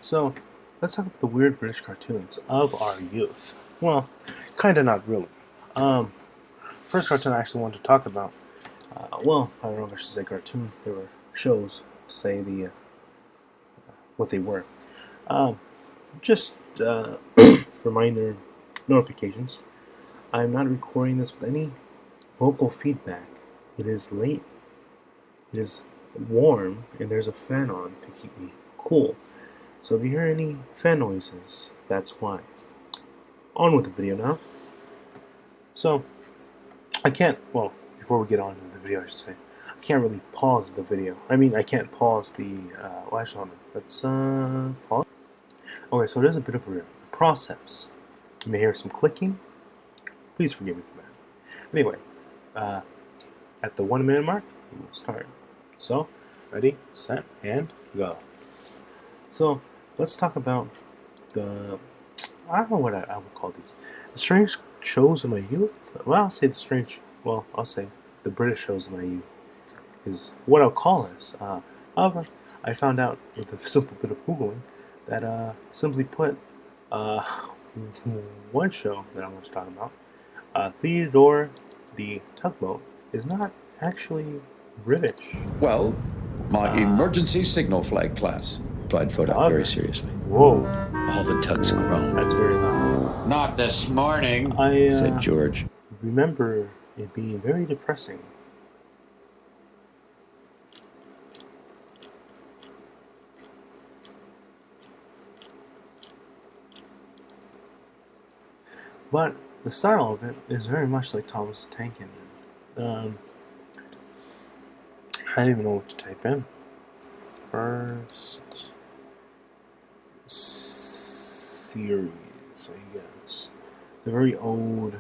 So, let's talk about the weird British cartoons of our youth. Well, kinda not really. Um, First cartoon I actually wanted to talk about, well, I don't know if I should say cartoon, they were shows, to say what they were. Um, just for minor notifications, I'm not recording this with any vocal feedback. It is late, it is warm, and there's a fan on to keep me cool. So if you hear any fan noises, that's why. On with the video now. So, I can't, well, before we get on to the video, I should say, I can't really pause the video. I mean, I can't pause the, well, actually, hold on. Let's, pause. Okay, so it is a bit of a process. You may hear some clicking. Please forgive me for that. Anyway, at the 1 minute mark, we will start. So, ready, set, and go. So, let's talk about the, I don't know what I would call these. The strange shows of my youth? Well, I'll say the strange, well, I'll say the British shows of my youth is what I'll call this. However, I found out with a simple bit of Googling that, simply put, one show that I want to talk about, Theodore the Tugboat, is not actually British. Well, my emergency signal flag class. Clyde Foot out very seriously. Whoa. All the tugs groaned. That's very loud. Not this morning, said George. Remember it being very depressing. But the style of it is very much like Thomas the Tank Engine. I don't even know what to type in. First series, I guess. The very old,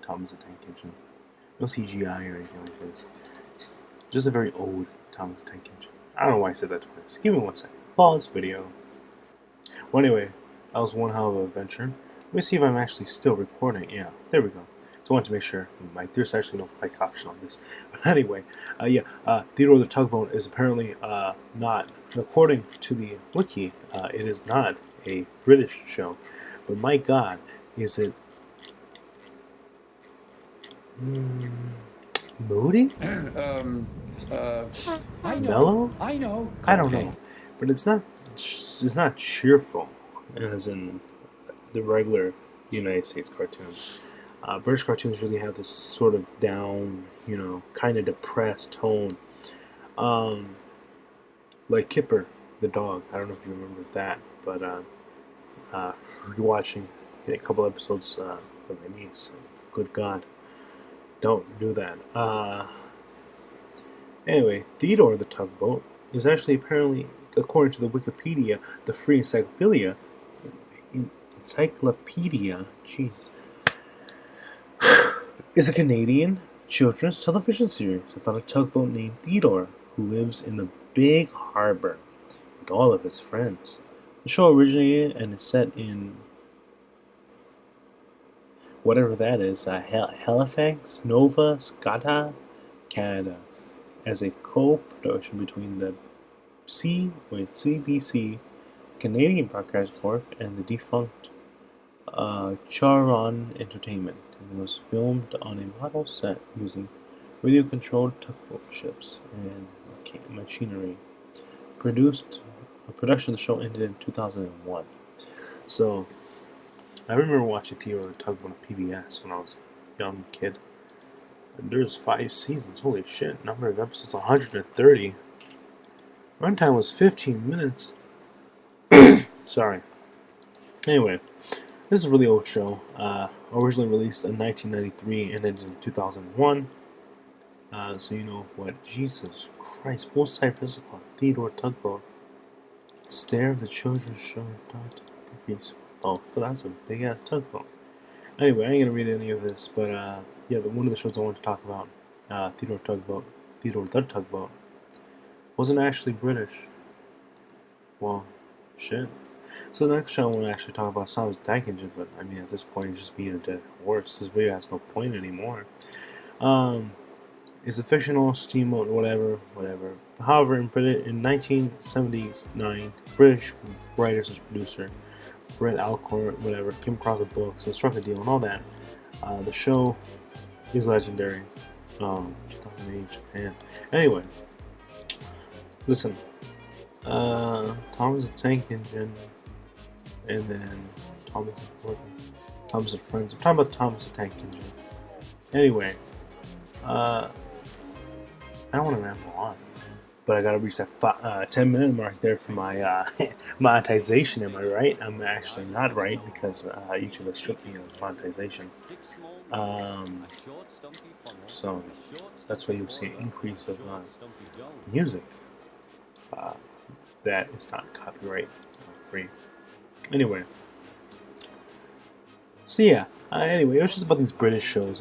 Thomas the Tank Engine. No CGI or anything like this. Just a very old Thomas the Tank Engine. I don't know why I said that twice. Give me 1 second. Pause video. Well, anyway, that was one hell of an adventure. Let me see if I'm actually still recording. Yeah, there we go. So I wanted to make sure. There's actually no mic option on this. But anyway, Theodore the Tugboat is apparently not, according to the wiki, it is not a British show. But my God, is it moody? I know. Mellow? I know. I don't know. But it's not cheerful, as in the regular United States cartoons. British cartoons really have this sort of down, kind of depressed tone. Like Kipper, the dog. I don't know if you remember that, but rewatching a couple episodes with my niece. Good God. Don't do that. Anyway, Theodore the Tugboat is actually apparently, according to the Wikipedia, the free encyclopedia, jeez, is a Canadian children's television series about a tugboat named Theodore who lives in the big harbor with all of his friends. The show originated and is set in whatever that is, Halifax, Nova Scotia, Canada, as a co-production between the CBC, Canadian Broadcast Corp, and the defunct Charon Entertainment, and was filmed on a model set using radio-controlled tugboat ships and machinery. Production of the show ended in 2001. So, I remember watching Theodore the Tugboat on PBS when I was a young kid. And there's 5 seasons, holy shit. Number of episodes, 130. Runtime was 15 minutes. Sorry. Anyway, this is a really old show. Originally released in 1993 and ended in 2001. So you know what? Jesus Christ. Full site physical. Theodore Tugboat. Stare of the children's show. Oh, that's a big ass tugboat. Anyway, I ain't gonna read any of this, but one of the shows I wanted to talk about, Theodore the Tugboat, wasn't actually British. Well, shit. So the next show I want to actually talk about is Thomas the Tank Engine, but I mean at this point it's just being a dead horse. This video has no point anymore. It's a fictional steamboat, whatever. However, in 1979, British writer slash producer Brett Alcorn, whatever, came across the books and struck a deal and all that. The show is legendary. 2008 Japan. Anyway, listen. Thomas the Tank Engine, and then Thomas and Friends. I'm talking about Thomas the Tank Engine. Anyway, I don't want to ramble on, but I gotta reach that 10-minute mark there for my monetization. Am I right? I'm actually not right because YouTube has stripped me of monetization. So that's why you'll see an increase of music that is not copyright free. Anyway, so yeah. Anyway, it was just about these British shows.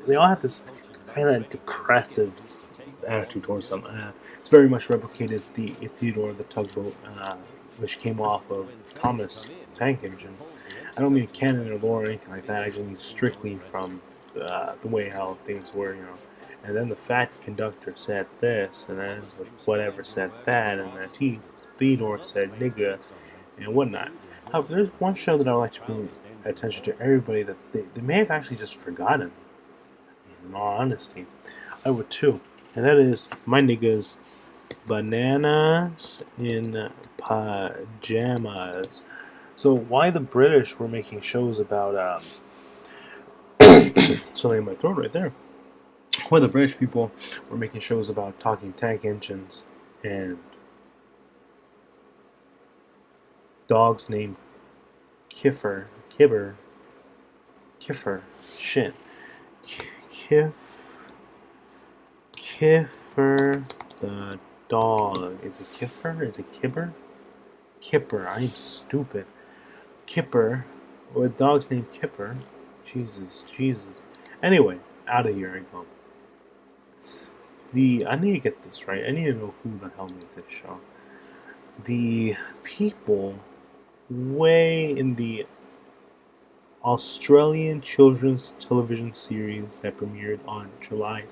They all have this kind of depressive attitude towards them. It's very much replicated the Theodore the Tugboat, which came off of Thomas Tank Engine. I don't mean canon or lore or anything like that. I just mean strictly from the way how things were, you know. And then the fat conductor said this, and then whatever said that, and then Theodore said nigga and whatnot. However, there's one show that I would like to bring attention to everybody that they may have actually just forgotten. In all honesty, I would too, and that is my niggas, Bananas in Pajamas. So why the British were making shows about something in my throat right there. Why the British people were making shows about talking tank engines and dogs named Kiffer, shit, Kiffer the dog. Is it Kiffer? Is it Kibber? Kipper. I'm stupid. Kipper, with dog's named Kipper. Jesus. Anyway, out of here I go. I need to get this right. I need to know who the hell made this show. The people way in the Australian children's television series that premiered on July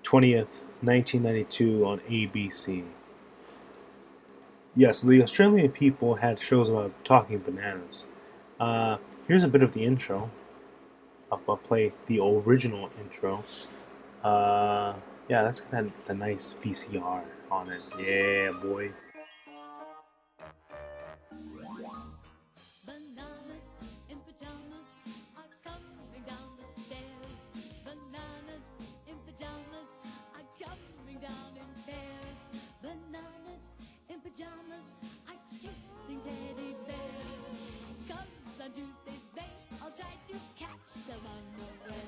20th, 1992 on ABC. Yes, the Australian people had shows about talking bananas. Here's a bit of the intro. I'll play the original intro. Yeah, that's got the nice VCR on it. Yeah, boy. Bananas in pajamas are coming down the stairs. Bananas in pajamas are coming down in pairs. Bananas in pajamas are chasing teddy bears. 'Cause on Tuesdays they all try to catch them unawares.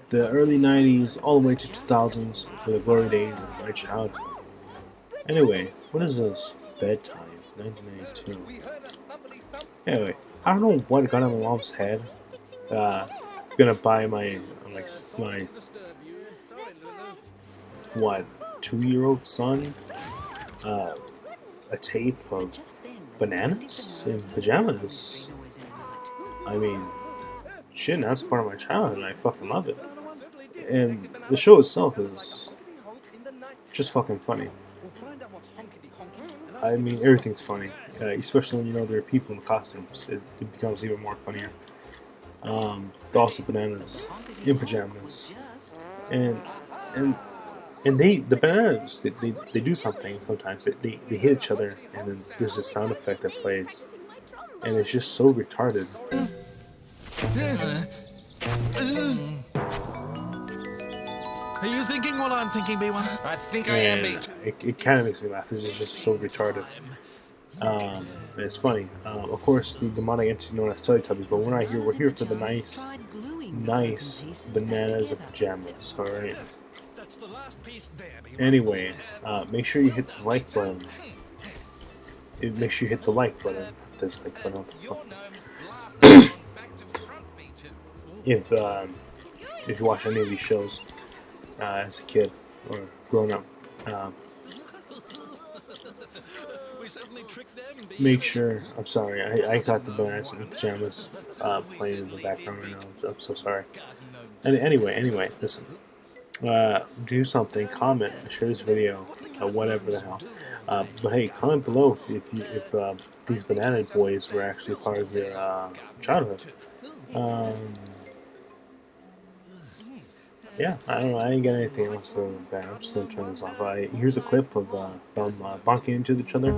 The early 90s all the way to 2000s were the glory days of my childhood. Anyway, what is this? Bedtime, 1992. Anyway, I don't know what got in my mom's head. Gonna buy my 2-year-old son a tape of bananas in pajamas. I mean, shit, that's part of my childhood and I fucking love it. And the show itself is just fucking funny. I mean, everything's funny, especially when you know there are people in the costumes. It becomes even more funnier. Also bananas in pajamas, and the bananas they do something sometimes. They hit each other, and then there's a sound effect that plays, and it's just so retarded. Are you thinking what I'm thinking, B1? I think I am, And mate. it kind of makes me laugh. This is just so retarded. And it's funny. Of course, the demonic entity known as Teletubbies, but we're here for the nice bananas and pajamas. All right. That's the last piece there, B1. Anyway, make sure you hit the like button. Make sure you hit the like button. This like button. What the Your fuck? gnome's blasting back to front, B2. If you watch any of these shows as a kid or growing up. We certainly make sure. I'm sorry. I got the Bananas in Pajamas playing in the background right now. I'm so sorry. And anyway, listen. Do something. Comment. Share this video. Whatever the hell. But hey, comment below if these banana boys were actually part of your childhood. Yeah, I don't know. I didn't get anything else other than that. I'm just gonna turn this off. Here's a clip of them bonking into each other.